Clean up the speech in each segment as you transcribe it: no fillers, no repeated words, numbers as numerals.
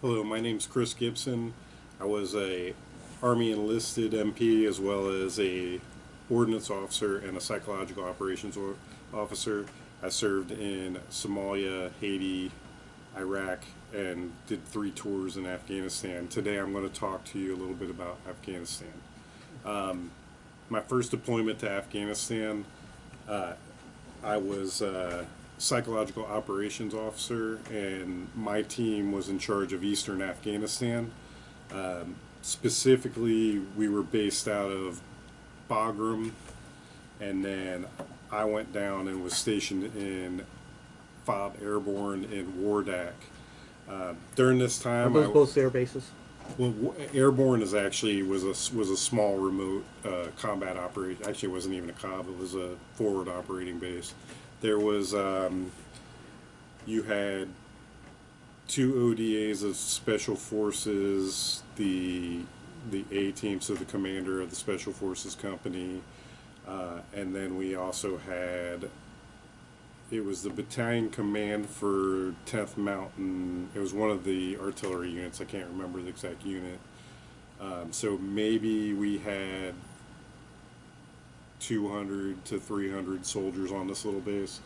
Hello, my name's Chris Gibson. I was a Army enlisted MP as well as a ordnance officer and a psychological operations officer. I served in Somalia, Haiti, Iraq, and did 3 tours in Afghanistan. Today I'm going to talk to you a little bit about Afghanistan. My first deployment to Afghanistan, uh, I was a psychological operations officer, and my team was in charge of Eastern Afghanistan. Specifically, we were based out of Bagram, and then I went down and was stationed in FOB Airborne in Wardak. During this Are time, those both air bases? Airborne is actually was a small remote combat operation. Actually, it wasn't even a COB; it was a forward operating base. There was you had 2 ODAs of special forces, the A team, so the commander of the special forces company, and then we also had it was the battalion command for 10th Mountain. It was one of the artillery units. I can't remember the exact unit. So maybe we had 200 to 300 soldiers on this little base.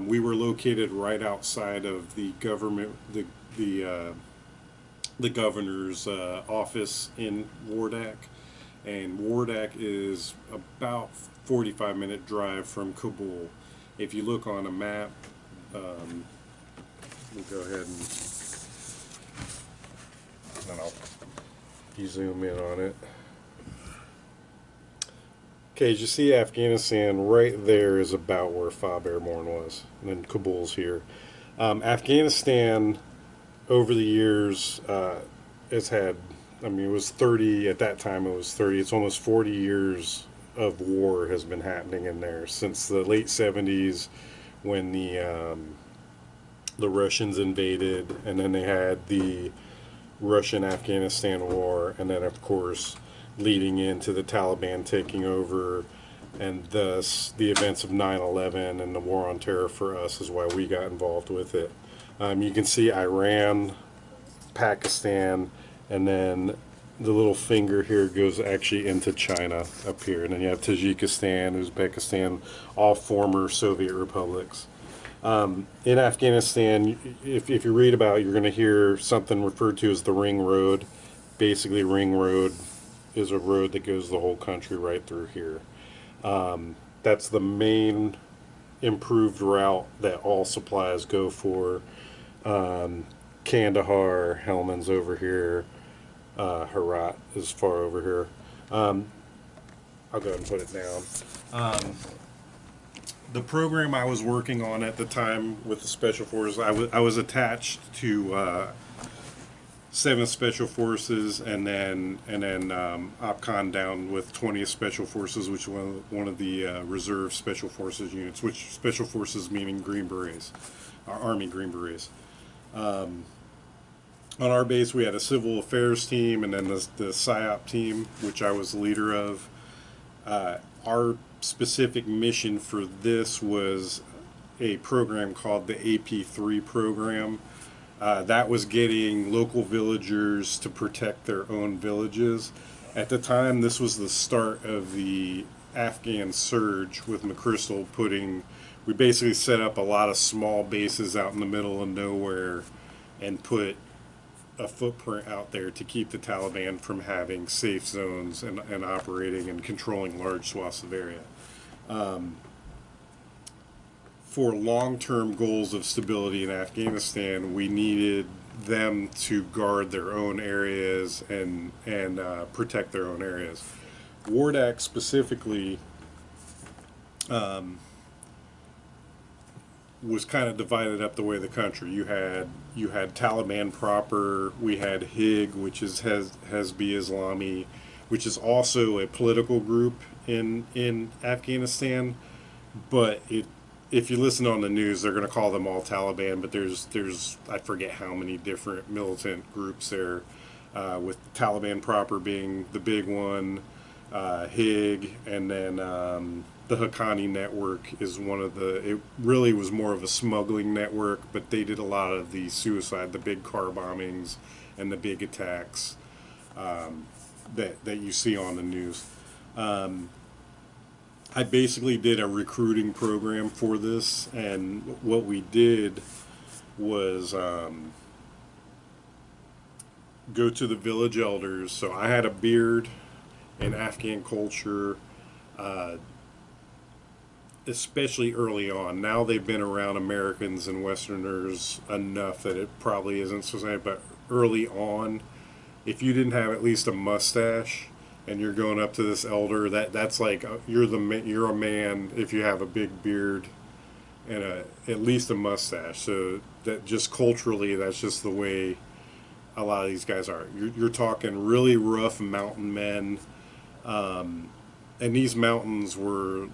We were located right outside of the government, the governor's office in Wardak, and Wardak is about 45-minute drive from Kabul. If you look on a map, we'll go ahead and then you zoom in on it. Okay, as you see, Afghanistan right there is about where FOB Airborne was, and then Kabul's here. Afghanistan, over the years, has had, I mean, it was 30, at that time it was 30, it's almost 40 years of war has been happening in there since the late 70s when the Russians invaded, and then they had the Russian-Afghanistan war, and then, of course, leading into the Taliban taking over, and thus the events of 9/11 and the war on terror for us is why we got involved with it. You can see Iran, Pakistan, and then the little finger here goes actually into China up here, and then you have Tajikistan, Uzbekistan, all former Soviet republics. In Afghanistan, if you read about it, you're going to hear something referred to as the Ring Road. Basically, Ring Road is a road that goes the whole country right through here. That's the main improved route that all supplies go for. Kandahar, Helmand's over here. Herat is far over here. I'll go ahead and put it down. The program I was working on at the time with the Special Forces, I was attached to 7th Special Forces, and then OpCon down with 20th Special Forces, which was one of the Reserve Special Forces units, which Special Forces meaning Green Berets, Army Green Berets. On our base, we had a civil affairs team, and then the PSYOP team, which I was the leader of. Our specific mission for this was a program called the AP3 Program. That was getting local villagers to protect their own villages. At the time, this was the start of the Afghan surge with McChrystal we basically set up a lot of small bases out in the middle of nowhere and put a footprint out there to keep the Taliban from having safe zones and operating and controlling large swaths of area. For long-term goals of stability in Afghanistan, we needed them to guard their own areas and protect their own areas. Wardak specifically was kind of divided up the way the country. You had Taliban proper. We had HIG, which is Hezbi Islami, which is also a political group in Afghanistan. But if you listen on the news, they're going to call them all Taliban. But there's I forget how many different militant groups there, with Taliban proper being the big one. Hig, and then the Haqqani network is one of the. It really was more of a smuggling network, but they did a lot of the suicide, the big car bombings, and the big attacks that you see on the news. I basically did a recruiting program for this, and what we did was go to the village elders. So I had a beard in Afghan culture, uh, especially early on. Now they've been around Americans and Westerners enough that it probably isn't so sad, but early on, if you didn't have at least a mustache and you're going up to this elder, that's like you're a man if you have a big beard and at least a mustache. So that just culturally, that's just the way a lot of these guys are. You're talking really rough mountain men, and these mountains were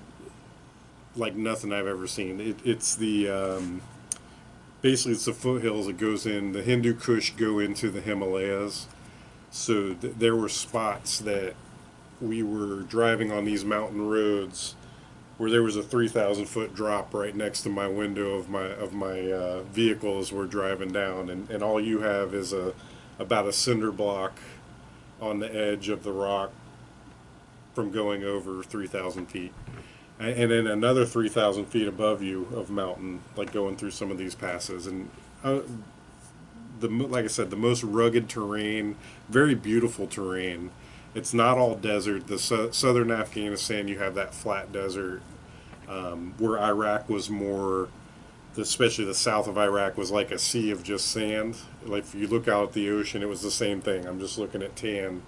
like nothing I've ever seen. It's the basically it's the foothills that goes in. The Hindu Kush go into the Himalayas. So there were spots that we were driving on these mountain roads where there was a 3,000-foot drop right next to my window of my vehicle as we're driving down, and all you have is about a cinder block on the edge of the rock from going over 3,000 feet. And then another 3,000 feet above you of mountain, like going through some of these passes. And like I said, the most rugged terrain, very beautiful terrain. It's not all desert. The southern Afghanistan, you have that flat desert, where Iraq was more, especially the south of Iraq was like a sea of just sand. Like if you look out at the ocean, it was the same thing. I'm just looking at tan.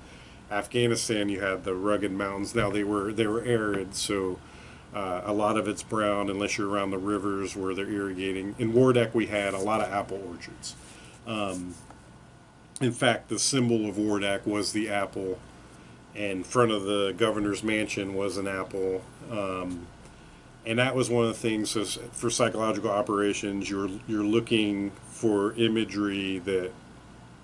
Afghanistan, you had the rugged mountains. Now they were arid, so a lot of it's brown unless you're around the rivers where they're irrigating. In Wardak, we had a lot of apple orchards. In fact, the symbol of Wardak was the apple, and in front of the governor's mansion was an apple. And that was one of the things. So for psychological operations, you're looking for imagery that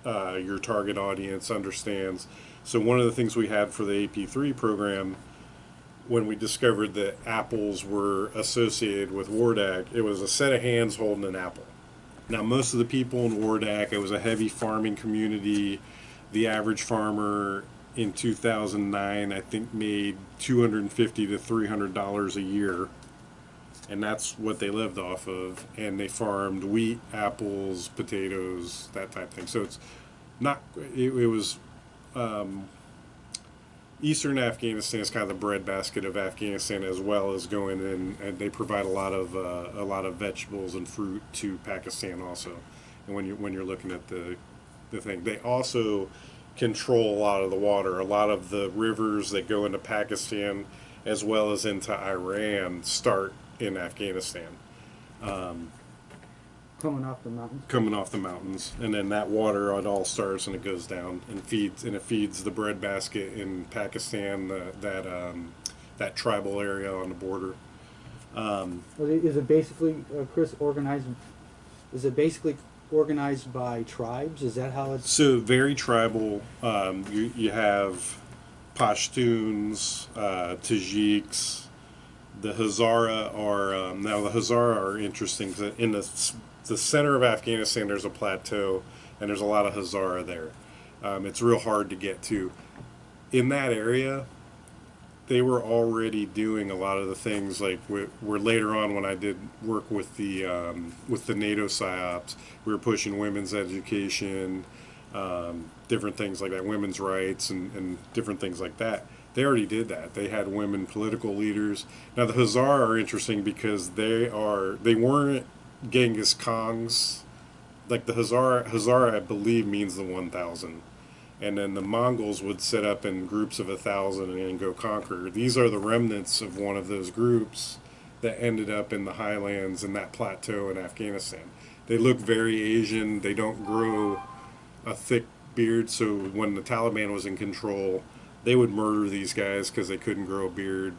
your target audience understands. So one of the things we had for the AP3 program, when we discovered that apples were associated with Wardak, it was a set of hands holding an apple. Now, most of the people in Wardak, it was a heavy farming community. The average farmer in 2009, I think, made $250 to $300 a year, and that's what they lived off of. And they farmed wheat, apples, potatoes, that type of thing. So it's not. It was. Eastern Afghanistan is kind of the breadbasket of Afghanistan, as well as going in, and they provide a lot of vegetables and fruit to Pakistan also. And when you're looking at the thing, they also control a lot of the water. A lot of the rivers that go into Pakistan, as well as into Iran, start in Afghanistan. Coming off the mountains. Coming off the mountains, and then that water, it all starts and it goes down and feeds the breadbasket in Pakistan, that tribal area on the border. Is it basically, Chris, organized? Is it basically organized by tribes? Is that how it's? So very tribal. You have Pashtuns, Tajiks. The Hazara are now the Hazara are interesting. In the center of Afghanistan, there's a plateau, and there's a lot of Hazara there. It's real hard to get to. In that area, they were already doing a lot of the things like where later on when I did work with the NATO psyops, we were pushing women's education, different things like that, women's rights, and different things like that. They already did that. They had women political leaders. Now the Hazara are interesting because they weren't Genghis Khan's. Like the Hazara I believe means the 1,000, and then the Mongols would set up in groups of 1,000 and go conquer. These are the remnants of one of those groups that ended up in the highlands and that plateau in Afghanistan. They look very Asian. They don't grow a thick beard. So when the Taliban was in control, they would murder these guys because they couldn't grow a beard,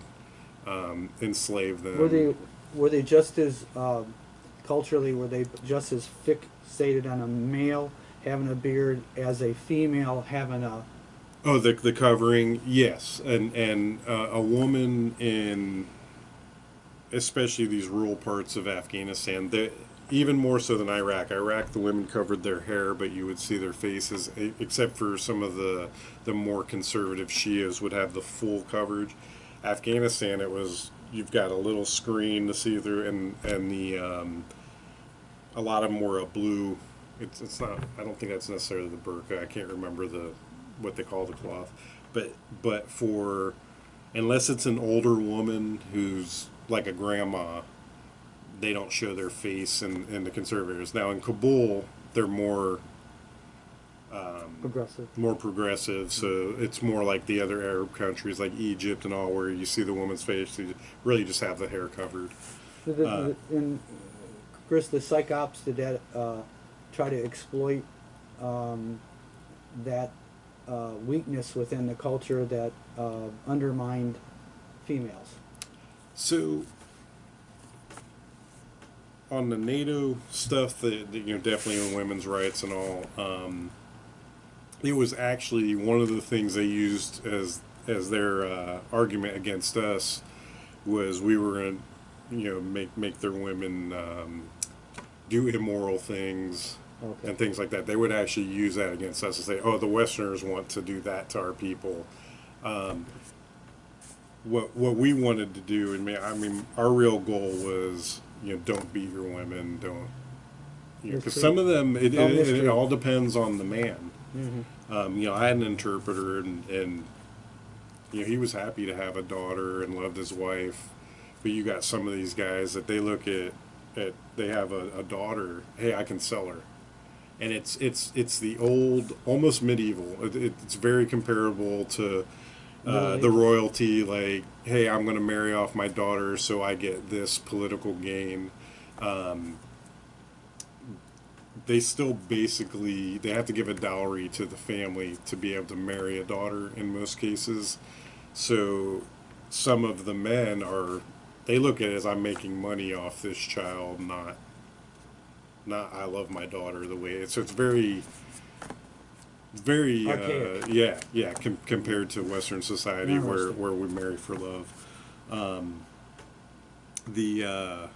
enslave them. Were they just as culturally? Were they just as fixated on a male having a beard as a female having a Oh, the covering, yes, and a woman in especially these rural parts of Afghanistan, that even more so than Iraq. Iraq, the women covered their hair, but you would see their faces, except for some of the more conservative Shias would have the full coverage. Afghanistan, it was you've got a little screen to see through, and the a lot of them were a blue. It's not. I don't think that's necessarily the burqa. I can't remember the what they call the cloth, but for unless it's an older woman who's like a grandma, they don't show their face in the conservators. Now in Kabul, they're Progressive. more progressive, so it's more like the other Arab countries like Egypt and all, where you see the woman's face, you really just have the hair covered. And Chris, the psych ops, did that try to exploit that weakness within the culture that undermined females? So on the NATO stuff, definitely on women's rights and all, it was actually one of the things they used as their argument against us was we were going to make their women do immoral things. Okay. And things like that. They would actually use that against us and say, "Oh, the Westerners want to do that to our people." What we wanted to do, and I mean, our real goal was, don't beat your women, don't, because some of them, it all depends on the man. Mm-hmm. I had an interpreter, and he was happy to have a daughter and loved his wife, but you got some of these guys that they look at they have a daughter, hey, I can sell her. And it's the old, almost medieval. It's very comparable to the royalty. Like, hey, I'm going to marry off my daughter so I get this political gain. They still basically they have to give a dowry to the family to be able to marry a daughter in most cases. So some of the men they look at it as I'm making money off this child, not I love my daughter the way so it's very compared to Western society where we marry for love. The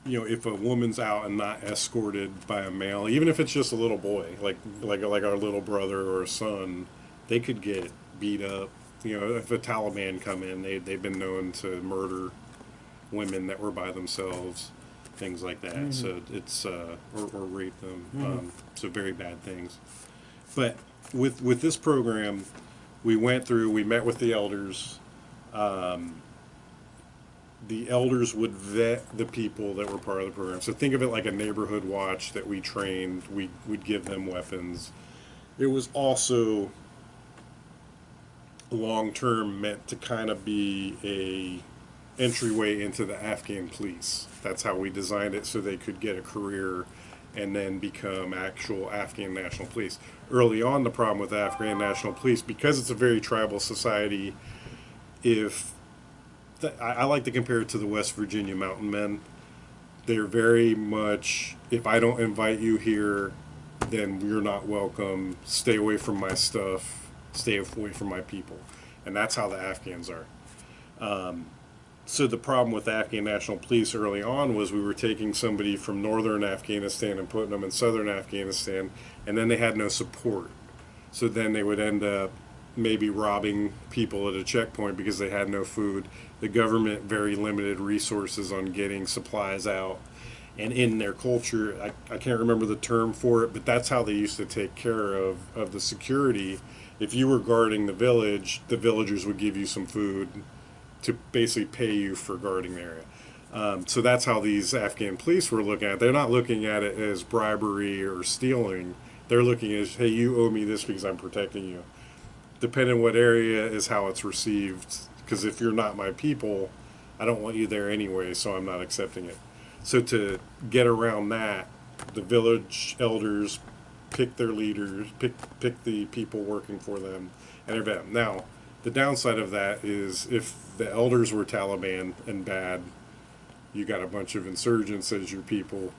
if a woman's out and not escorted by a male, even if it's just a little boy, like our little brother or a son, they could get beat up. If a Taliban come in, they've been known to murder women that were by themselves, things like that. Mm-hmm. So it's or rape them. Mm-hmm. So very bad things. But with this program, we met with the elders. The elders would vet the people that were part of the program. So think of it like a neighborhood watch that we trained. We'd give them weapons. It was also long term meant to kind of be a entryway into the Afghan police. That's how we designed it, so they could get a career and then become actual Afghan National Police. Early on, the problem with Afghan National Police, because it's a very tribal society, I like to compare it to the West Virginia Mountain Men. They're very much, if I don't invite you here, then you're not welcome. Stay away from my stuff. Stay away from my people. And that's how the Afghans are. So the problem with Afghan National Police early on was we were taking somebody from northern Afghanistan and putting them in southern Afghanistan, and then they had no support. So then they would end up maybe robbing people at a checkpoint because they had no food. The government very limited resources on getting supplies out. And in their culture, I can't remember the term for it, but that's how they used to take care of the security. If you were guarding the village, the villagers would give you some food to basically pay you for guarding the area. So that's how these Afghan police were looking at it. They're not looking at it as bribery or stealing. They're looking at, hey, you owe me this because I'm protecting you. Depending on what area is how it's received. Because if you're not my people, I don't want you there anyway, so I'm not accepting it. So to get around that, the village elders pick their leaders, pick the people working for them, and they're vet. Now, the downside of that is if the elders were Taliban and bad, you got a bunch of insurgents as your people.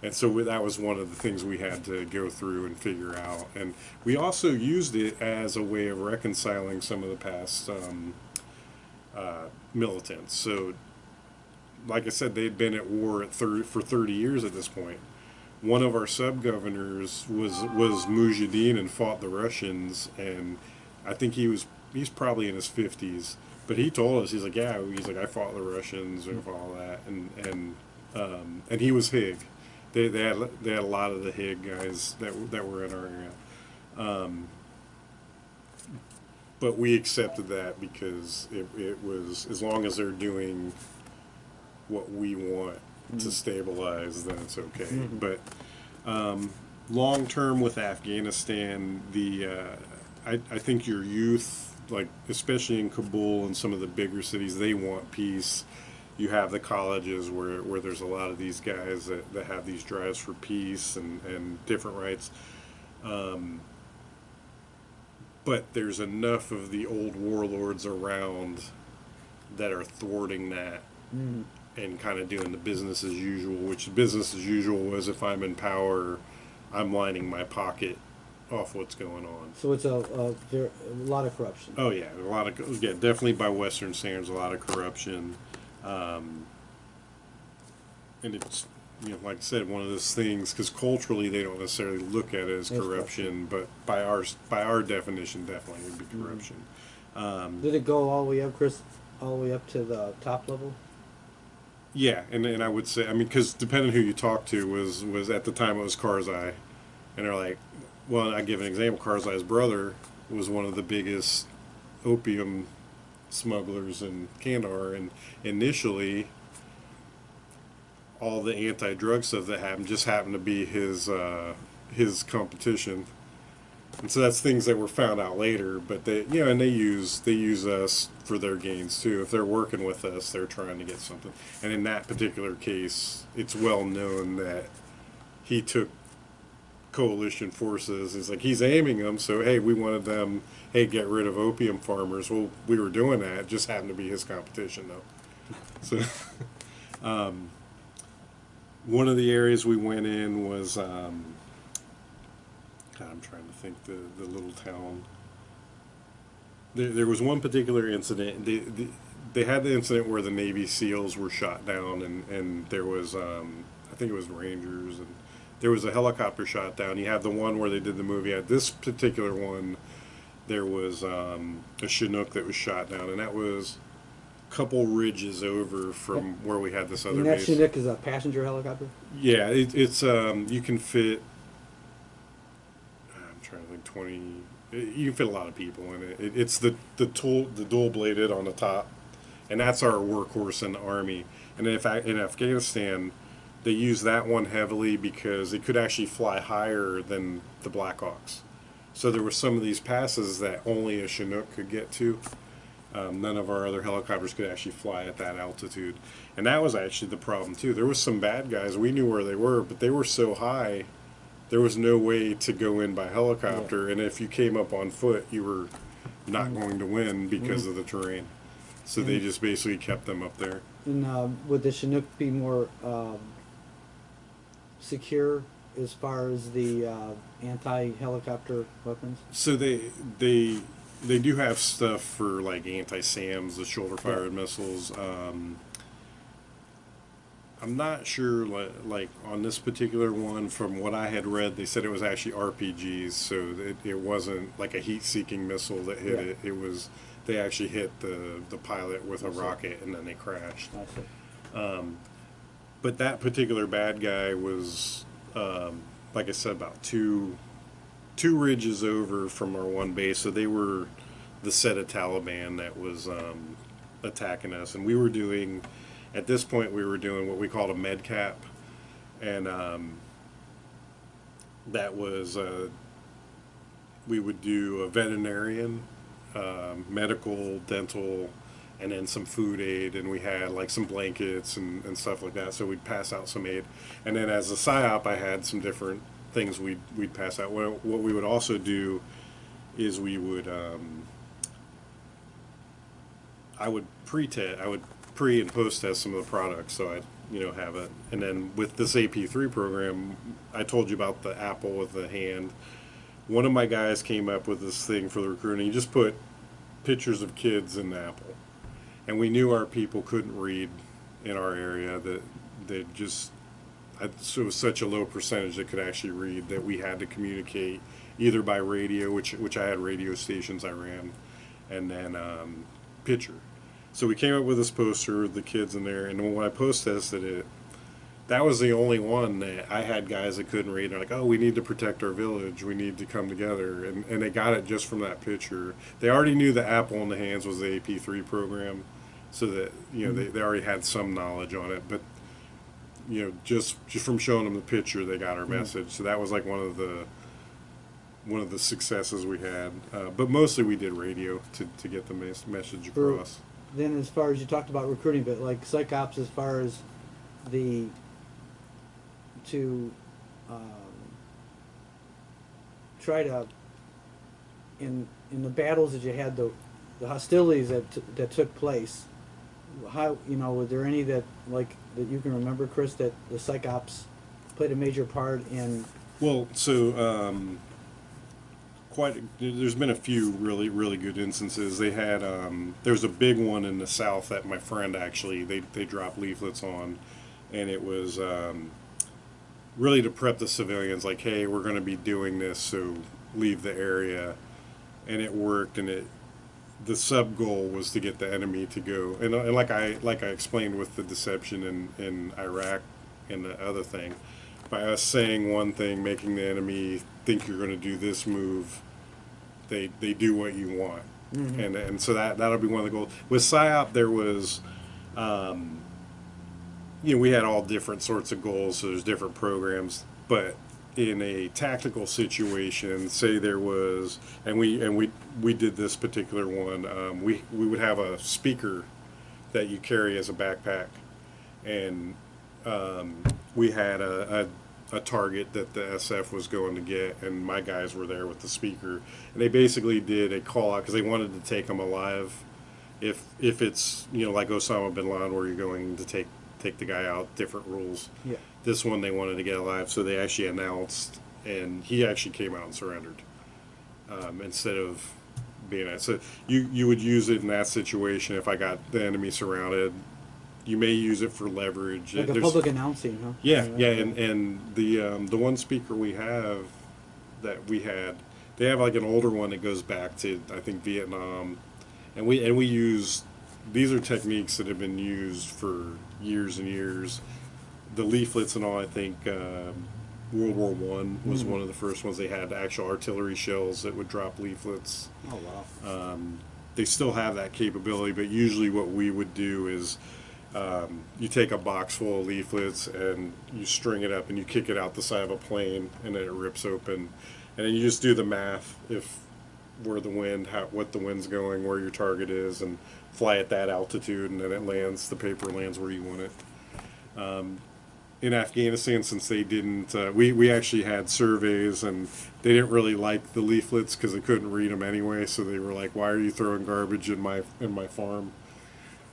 And so that was one of the things we had to go through and figure out. And we also used it as a way of reconciling some of the past militants. So, like I said, they'd been at war for 30 years at this point. One of our sub-governors was Mujahideen and fought the Russians, and I think he's probably in his 50s. But he told us, he's like, yeah, he's like, I fought the Russians and all that, and he was Hig. They had a lot of the Hig guys that were in our area. But we accepted that because it was, as long as they're doing what we want to stabilize, then it's okay. But long term with Afghanistan, I think your youth, like especially in Kabul and some of the bigger cities, they want peace. You have the colleges where there's a lot of these guys that have these drives for peace and different rights. But there's enough of the old warlords around that are thwarting that and kind of doing the business as usual, which business as usual was, if I'm in power, I'm lining my pocket off what's going on. So it's a lot of corruption. Oh yeah, definitely by Western standards, a lot of corruption, and it's, like I said, one of those things, because culturally they don't necessarily look at it as corruption, but by our definition, definitely it would be corruption. Did it go all the way up, Chris? All the way up to the top level? Yeah, and I would say, I mean, because depending who you talk to, was at the time it was Karzai, and they're like, well, I give an example. Karzai's brother was one of the biggest opium smugglers in Kandahar, and initially all the anti-drug stuff that happened just happened to be his competition, and so that's things that were found out later. But and they use us for their gains too. If they're working with us, they're trying to get something. And in that particular case, it's well known that he took coalition forces. It's like he's aiming them. So hey, we wanted them. Hey, get rid of opium farmers. Well, we were doing that. It just happened to be his competition though. So. One of the areas we went in was, God, I'm trying to think the little town. There was one particular incident. They had the incident where the Navy SEALs were shot down, and there was, I think it was Rangers, and there was a helicopter shot down. You have the one where they did the movie. At this particular one, there was a Chinook that was shot down, and that was couple ridges over from where we had this other base. And that base. Chinook is a passenger helicopter? Yeah, it's you can fit, I'm trying to think, 20, you can fit a lot of people in it. It's the dual bladed on the top, and that's our workhorse in the Army. And in Afghanistan, they use that one heavily because it could actually fly higher than the Blackhawks. So there were some of these passes that only a Chinook could get to. None of our other helicopters could actually fly at that altitude. And that was actually the problem too. There was some bad guys. We knew where they were, but they were so high, there was no way to go in by helicopter. Yeah. And if you came up on foot, you were not going to win because of the terrain. So they just basically kept them up there. And would the Chinook be more secure as far as the anti-helicopter weapons? So they do have stuff for like anti-SAMs, the shoulder-fired missiles. I'm not sure, like on this particular one, from what I had read, they said it was actually RPGs, so it wasn't like a heat-seeking missile that hit it. It was, they actually hit the pilot with a rocket and then they crashed. But that particular bad guy was, like I said, about two ridges over from our one base, so they were the set of Taliban that was attacking us, and we were doing, at this point we were doing what we called a med cap, and that was we would do a veterinarian, medical, dental, and then some food aid, and we had like some blankets and stuff like that, so we'd pass out some aid. And then as a PSYOP, I had some different things we'd pass out. What we would also do is we would I would pre and post test some of the products. So have it. And then with this AP3 program, I told you about the apple with the hand. One of my guys came up with this thing for the recruiting. He just put pictures of kids in the apple, and we knew our people couldn't read in our area, that they just, so it was such a low percentage that could actually read, that we had to communicate either by radio, which I had radio stations I ran, and then picture. So we came up with this poster with the kids in there, and when I post tested it, that was the only one that I had guys that couldn't read. They're like, oh, we need to protect our village. We need to come together. And they got it just from that picture. They already knew the apple in the hands was the AP3 program, so that, they already had some knowledge on it. But, just from showing them the picture, they got our message. So that was like one of the successes we had. But mostly we did radio to get the message across. Then as far as you talked about recruiting, but like psych ops, as far as to try to, in the battles that you had, the hostilities that took place, how, were there any that you can remember, Chris, that the psych ops played a major part in? Well, so there's been a few really, really good instances. They had there was a big one in the South that my friend actually, they dropped leaflets on, and it was really to prep the civilians, like, hey, we're going to be doing this, so leave the area. And it worked, and the sub goal was to get the enemy to go, and like I explained with the deception in Iraq and the other thing, by us saying one thing, making the enemy think you're going to do this move, they do what you want. Mm-hmm. And so that'll be one of the goals. With PSYOP, there was we had all different sorts of goals, so there's different programs. But in a tactical situation, say there was, and we did this particular one, we would have a speaker that you carry as a backpack, and we had a target that the SF was going to get, and my guys were there with the speaker, and they basically did a call out because they wanted to take them alive. If it's like Osama bin Laden, where you're going to take the guy out, different rules. Yeah. This one they wanted to get alive, so they actually announced, and he actually came out and surrendered instead of being at. So you would use it in that situation. If I got the enemy surrounded, you may use it for leverage. Like a public announcing, huh? Yeah, and the one speaker we have that we had, they have like an older one that goes back to, I think, Vietnam, and we use, these are techniques that have been used for years and years. The leaflets and all, I think World War I was one of the first ones. They had actual artillery shells that would drop leaflets. Oh, wow. They still have that capability, but usually what we would do is you take a box full of leaflets and you string it up and you kick it out the side of a plane, and then it rips open. And then you just do the math, what the wind's going, where your target is, and fly at that altitude, and then it lands, the paper lands where you want it. In Afghanistan, since they didn't, we actually had surveys, and they didn't really like the leaflets because they couldn't read them anyway, so they were like, why are you throwing garbage in my farm?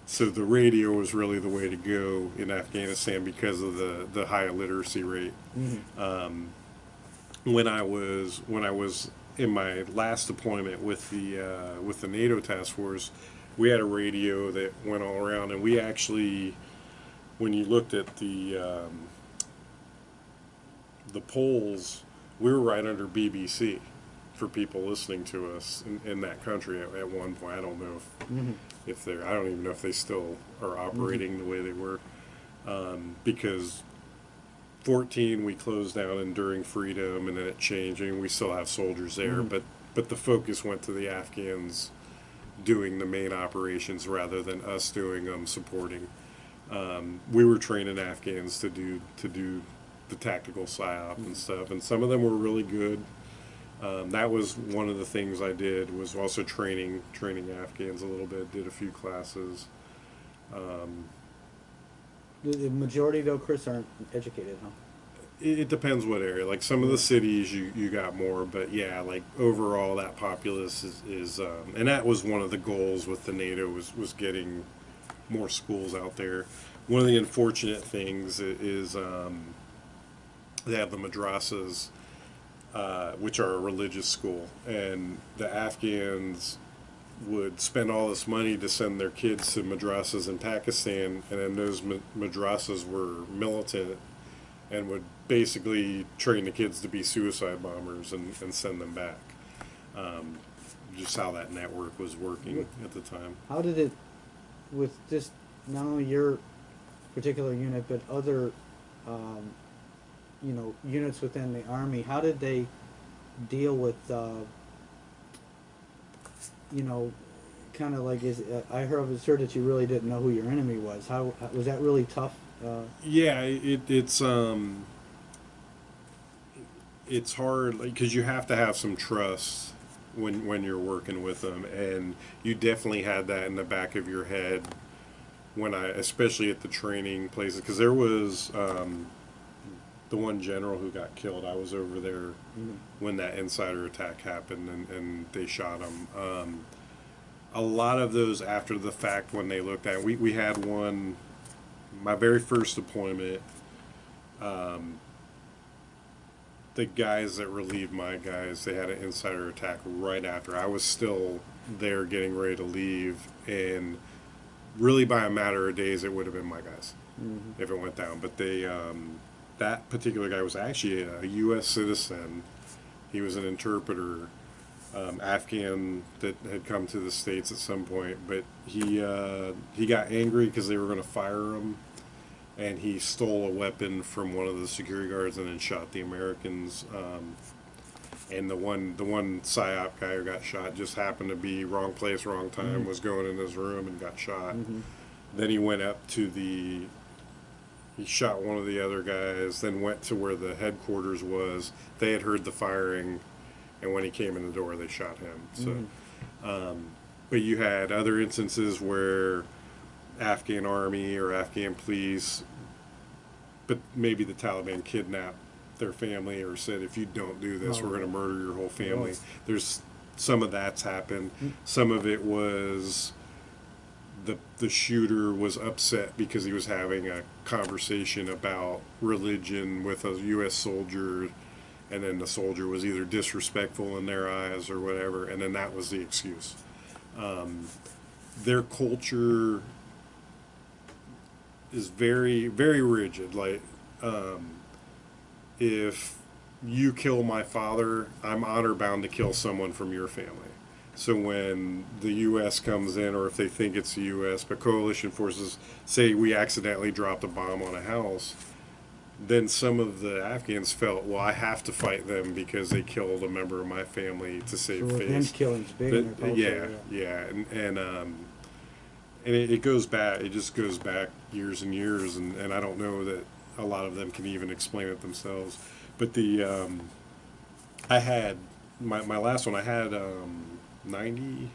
So the radio was really the way to go in Afghanistan because of the high illiteracy rate. Mm-hmm. When I was in my last deployment with the NATO task force, we had a radio that went all around, and we actually, when you looked at the polls, we were right under BBC for people listening to us in that country at one point. I don't know if I don't even know if they still are operating the way they were, because 14 we closed down Enduring Freedom, and then it changed. I mean, we still have soldiers there, but the focus went to the Afghans doing the main operations rather than us doing supporting. We were training Afghans to do the tactical PSYOP and stuff, and some of them were really good. That was one of the things I did, was also training Afghans a little bit, did a few classes. The majority, though, Chris, aren't educated, huh? It depends what area. Like some of the cities you got more, but yeah, like overall that populace is and that was one of the goals with the NATO was getting more schools out there. one of the unfortunate things is they have the madrasas, which are a religious school, and the Afghans would spend all this money to send their kids to madrasas in Pakistan, and then those madrasas were militant and would basically train the kids to be suicide bombers and send them back. Um, just how that network was working at the time. How did it, with just not only your particular unit, but other, um, units within the Army, how did they deal with, kind of like, I heard that you really didn't know who your enemy was. How was that really tough? Yeah, it's hard because you have to have some trust when you're working with them, and you definitely had that in the back of your head when especially at the training places, because there was the one general who got killed. I was over there when that insider attack happened, and they shot him. A lot of those after the fact, when they looked at it, we had one, my very first deployment, the guys that relieved my guys, they had an insider attack right after. I was still there getting ready to leave, and really by a matter of days, it would have been my guys if it went down. But they, that particular guy was actually a U.S. citizen. He was an interpreter, Afghan that had come to the States at some point, but he got angry because they were going to fire him, and he stole a weapon from one of the security guards and then shot the Americans. And the one PSYOP guy who got shot just happened to be wrong place, wrong time, was going in his room and got shot. Then he went up to he shot one of the other guys, then went to where the headquarters was. They had heard the firing, and when he came in the door, they shot him. So, but you had other instances where Afghan army or Afghan police, but maybe the Taliban kidnapped their family or said, if you don't do this, we're going to murder your whole family. There's some of that's happened. Some of it was the shooter was upset because he was having a conversation about religion with a U.S. soldier, and then the soldier was either disrespectful in their eyes or whatever, and then that was the excuse. Their culture is very, very rigid. Like, if you kill my father, I'm honor bound to kill someone from your family. So when the U.S. comes in, or if they think it's the U.S., but coalition forces say we accidentally dropped a bomb on a house, then some of the Afghans felt, well, I have to fight them because they killed a member of my family to save face. Revenge killing's big in their culture. Yeah, and it goes back. It just goes back years and years, and I don't know that a lot of them can even explain it themselves. But I had my last one. I had 90.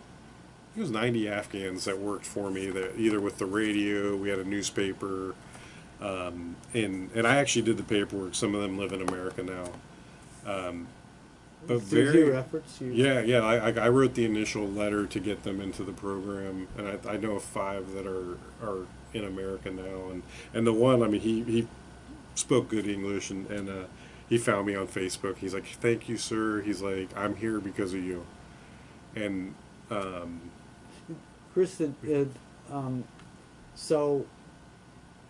It was 90 Afghans that worked for me. That either with the radio, we had a newspaper, and I actually did the paperwork. Some of them live in America now. But Through your efforts, I wrote the initial letter to get them into the program, and I know of 5 that are in America now, and the one, I mean, he spoke good English, and he found me on Facebook. He's like, thank you, sir. He's like, I'm here because of you. And Chris, so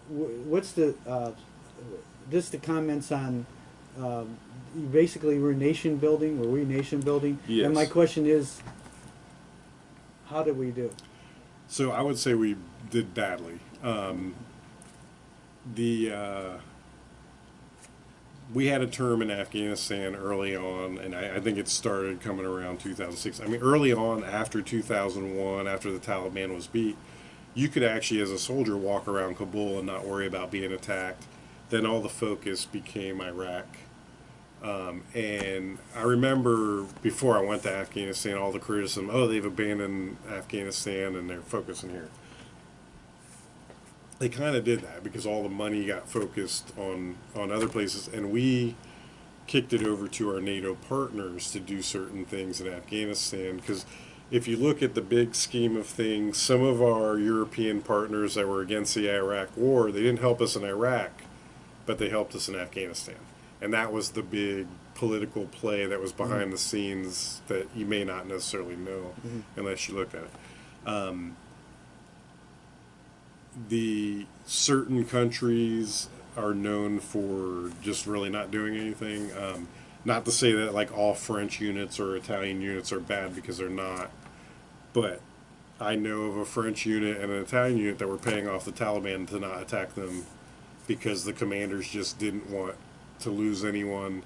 what's the just the comments on you basically were nation building? Were we nation building? Yes. And my question is, how did we do? So I would say we did badly. We had a term in Afghanistan early on, and I think it started coming around 2006. I mean, early on, after 2001, after the Taliban was beat, you could actually, as a soldier, walk around Kabul and not worry about being attacked. Then all the focus became Iraq. And I remember before I went to Afghanistan, all the criticism, oh, they've abandoned Afghanistan and they're focusing here. They kind of did that because all the money got focused on other places, and we kicked it over to our NATO partners to do certain things in Afghanistan, because if you look at the big scheme of things, some of our European partners that were against the Iraq War, they didn't help us in Iraq, but they helped us in Afghanistan. And that was the big political play that was behind the scenes that you may not necessarily know unless you look at it. The certain countries are known for just really not doing anything. Not to say that like all French units or Italian units are bad, because they're not. But I know of a French unit and an Italian unit that were paying off the Taliban to not attack them because the commanders just didn't want to lose anyone,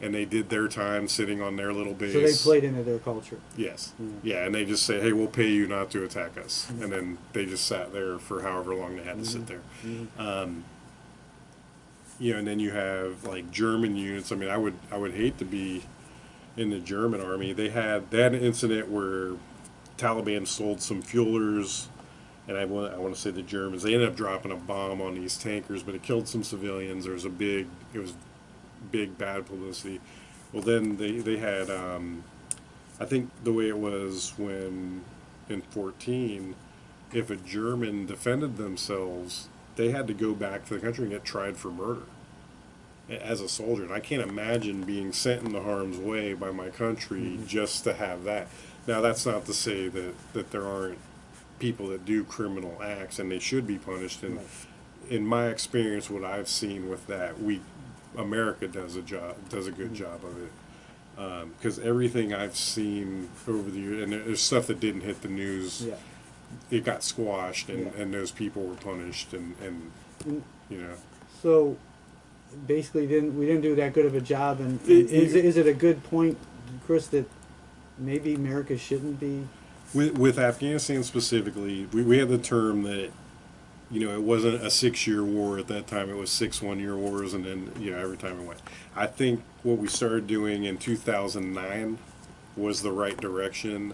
and they did their time sitting on their little base. So they played into their culture. Yes. Yeah, and they just say, hey, we'll pay you not to attack us. And then they just sat there for however long they had to sit there. You know, and then you have like German units. I mean, I would hate to be in the German army. They had an incident where Taliban sold some fuelers, and I want to say the Germans, they ended up dropping a bomb on these tankers, but it killed some civilians. There was it was big bad publicity. Well, then they had I think the way it was when in 14, if a German defended themselves, they had to go back to the country and get tried for murder as a soldier. And I can't imagine being sent into harm's way by my country just to have that. Now, that's not to say that there aren't people that do criminal acts and they should be punished. And in my experience, what I've seen with that, America does a good job of it. Because everything I've seen over the years, and there's stuff that didn't hit the news, it got squashed, and those people were punished, and you know. So basically, we didn't do that good of a job. And is it a good point, Chris, that maybe America shouldn't be? With Afghanistan specifically, we had the term that, you know, it wasn't a 6-year war at that time. It was 6 one-year wars, and then, you know, every time it went. I think what we started doing in 2009 was the right direction,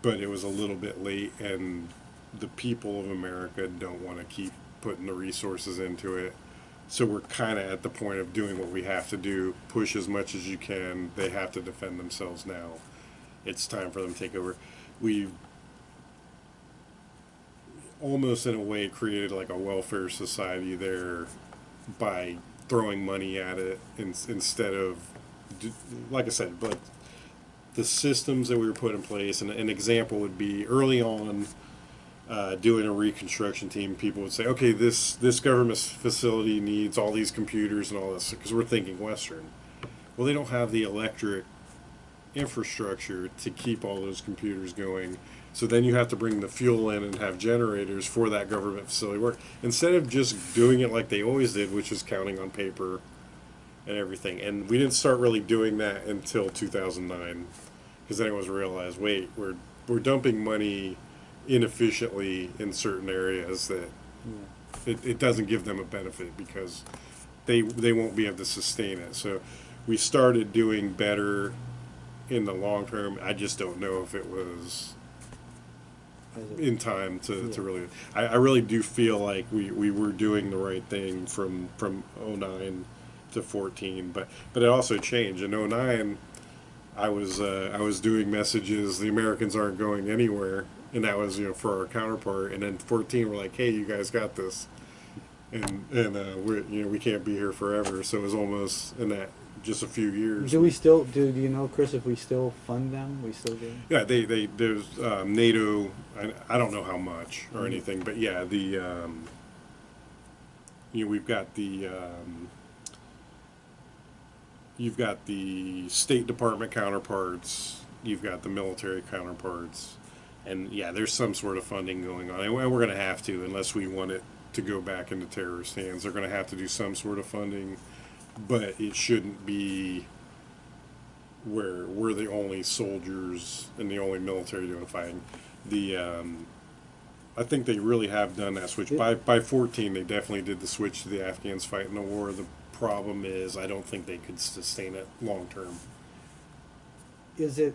but it was a little bit late, and the people of America don't want to keep putting the resources into it. So we're kind of at the point of doing what we have to do, push as much as you can. They have to defend themselves now. It's time for them to take over. We've almost in a way created like a welfare society there by throwing money at it instead of, like I said, but the systems that we were put in place. And an example would be early on, doing a reconstruction team, people would say, okay, this government facility needs all these computers and all this, because we're thinking Western. Well, they don't have the electric infrastructure to keep all those computers going. So then you have to bring the fuel in and have generators for that government facility work. Instead of just doing it like they always did, which is counting on paper and everything. And we didn't start really doing that until 2009, because then it was realized, wait, we're dumping money inefficiently in certain areas that it doesn't give them a benefit, because they won't be able to sustain it. So we started doing better in the long term. I just don't know if it was in time to really. I really do feel like we were doing the right thing from 09 to 14, but it also changed. In 09, I was doing messages, the Americans aren't going anywhere, and that was, you know, for our counterpart. And then 14, we're like, hey, you guys got this, and we can't be here forever. So it was almost in that just a few years. Do we still do you know, Chris, if we still fund them? We still do? Yeah, there's NATO. I don't know how much or anything, but yeah, we've got you've got the State Department counterparts, you've got the military counterparts, and yeah, there's some sort of funding going on, and we're going to have to, unless we want it to go back into terrorist hands. They're going to have to do some sort of funding, but it shouldn't be where we're the only soldiers and the only military doing fighting. I think they really have done that switch. By 14, they definitely did the switch to the Afghans fighting the war. The problem is, I don't think they could sustain it long term. Is it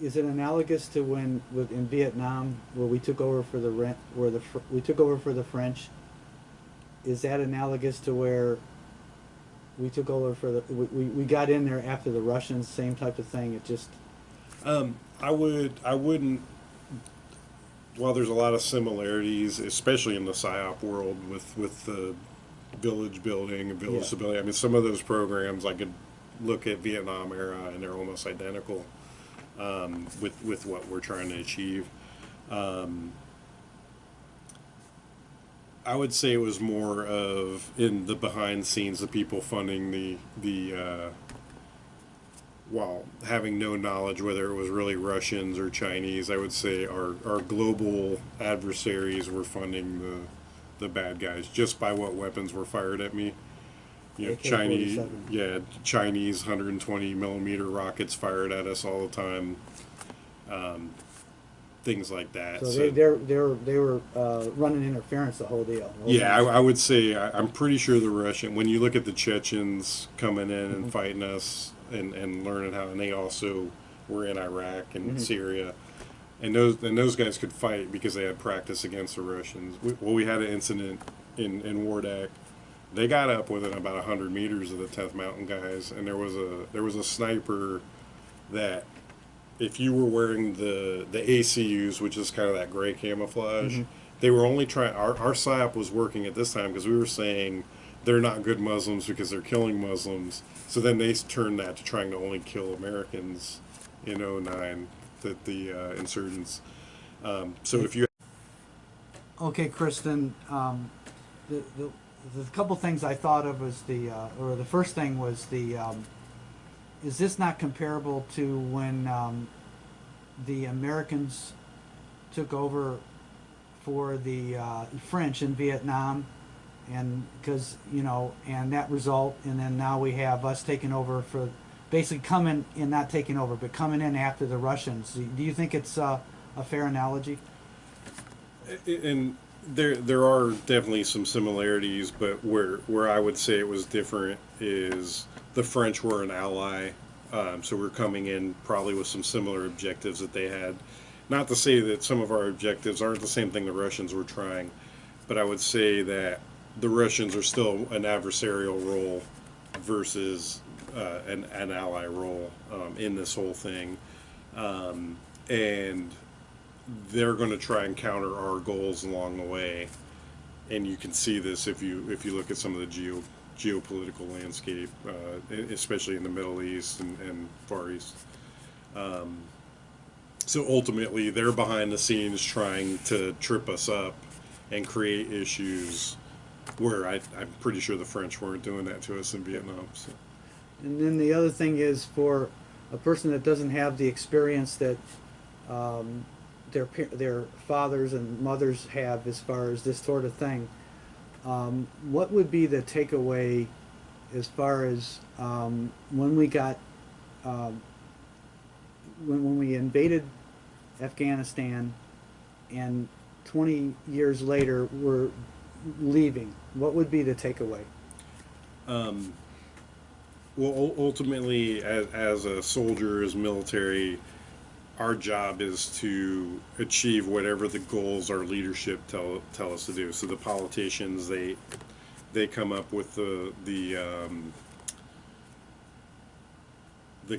analogous to when in Vietnam, where we took over for we took over for the French? Is that analogous to where we took over for we got in there after the Russians? Same type of thing. It just I wouldn't. While there's a lot of similarities, especially in the PSYOP world with the village building and village Yeah. stability. I mean, some of those programs I could look at Vietnam era and they're almost identical with what we're trying to achieve. Um, I would say it was more of in the behind scenes, the people funding the while having no knowledge whether it was really Russians or Chinese. I would say our global adversaries were funding the bad guys just by what weapons were fired at me. You know, Chinese, AK-47. yeah, Chinese 120 millimeter rockets fired at us all the time. Things like that. So they were running interference the whole deal. Yeah, I would say I'm pretty sure the Russian. When you look at the Chechens coming in and Mhm. fighting us and learning how, and they also were in Iraq and Mhm. Syria, and those guys could fight because they had practice against the Russians. We had an incident in Wardak. They got up within about 100 meters of the 10th Mountain guys, and there was a sniper that if you were wearing the ACUs, which is kind of that gray camouflage, Mhm. they were only trying. Our PSYOP was working at this time because we were saying they're not good Muslims because they're killing Muslims. So then they turned that to trying to only kill Americans in '09, the insurgents. So if you Okay, Kristen. The, the the couple things I thought of was or the first thing was is this not comparable to when the Americans took over for the French in Vietnam, and because and that result, and then now we have us taking over for basically coming in, not taking over, but coming in after the Russians. Do you think it's a fair analogy? and there are definitely some similarities, but where I would say it was different is the French were an ally, so we're coming in probably with some similar objectives that they had. Not to say that some of our objectives aren't the same thing the Russians were trying, but I would say that the Russians are still an adversarial role versus an ally role in this whole thing, and they're going to try and counter our goals along the way. And you can see this if you look at some of the geopolitical landscape, especially in the Middle East and Far East. So ultimately, they're behind the scenes trying to trip us up and create issues where I'm pretty sure the French weren't doing that to us in Vietnam. So. And then the other thing is for a person that doesn't have the experience that um, their fathers and mothers have as far as this sort of thing. What would be the takeaway as far as when we got um, when we invaded Afghanistan and 20 years later we're leaving? What would be the takeaway? Um, well, ultimately, as a soldier, as military, our job is to achieve whatever the goals our leadership tell us to do. So the politicians, they come up with the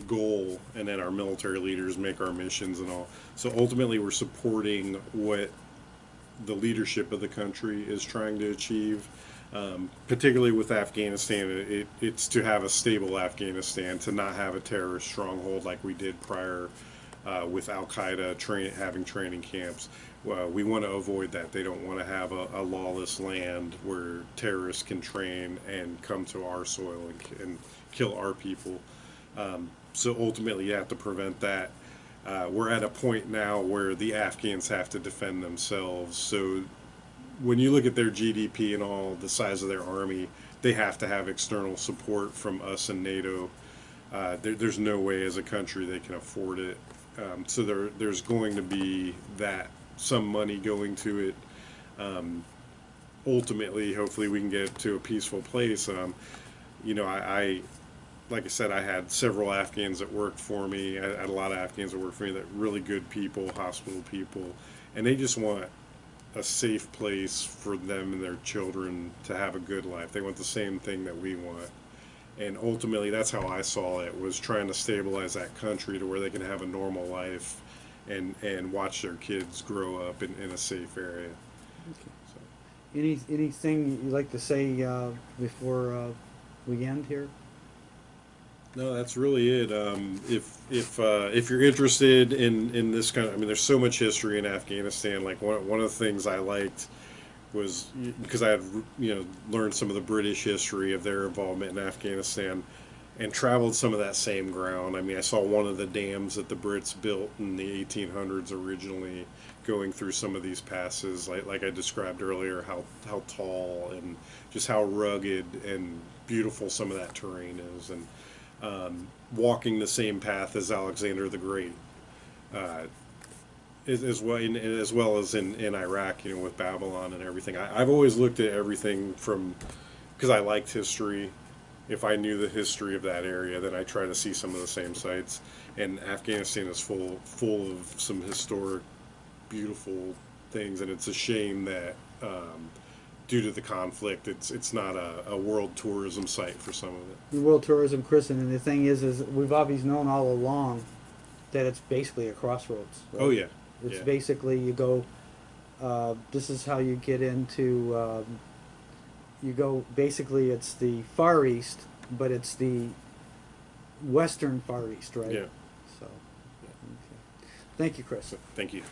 goal, and then our military leaders make our missions and all. So ultimately, we're supporting what the leadership of the country is trying to achieve. Particularly with Afghanistan, it's to have a stable Afghanistan, to not have a terrorist stronghold like we did prior with Al Qaeda having training camps. We want to avoid that. They don't want to have a lawless land where terrorists can train and come to our soil and kill our people. So ultimately, you have to prevent that. We're at a point now where the Afghans have to defend themselves. So when you look at their GDP and all, the size of their army, they have to have external support from us and NATO. There's no way as a country they can afford it. So there's going to be some money going to it. Ultimately, hopefully, we can get to a peaceful place. I like I said, I had several Afghans that worked for me. I had a lot of Afghans that worked for me, that really good people, hospital people, and they just want a safe place for them and their children to have a good life. They want the same thing that we want. and ultimately that's how I saw it, was trying to stabilize that country to where they can have a normal life and watch their kids grow up in a safe area. Okay. So. Anything you'd like to say before we end here? No, that's really it. If you're interested in this kind of, I mean, there's so much history in Afghanistan. Like one of the things I liked was because I had learned some of the British history of their involvement in Afghanistan, and traveled some of that same ground. I mean, I saw one of the dams that the Brits built in the 1800s originally, going through some of these passes, like I described earlier, how tall and just how rugged and beautiful some of that terrain is, and walking the same path as Alexander the Great, uh, as well as in Iraq, with Babylon and everything. I've always looked at everything from, because I liked history. If I knew the history of that area, then I try to see some of the same sites. And Afghanistan is full of some historic, beautiful things, and it's a shame that due to the conflict, it's not a world tourism site for some of it. The World Tourism, Chris, and the thing is we've always known all along that it's basically a crossroads. Right? Oh yeah, It's yeah. basically you go. This is how you get into. You go basically. It's the Far East, but it's the Western Far East, right? Yeah. So, okay. Thank you, Chris. Thank you.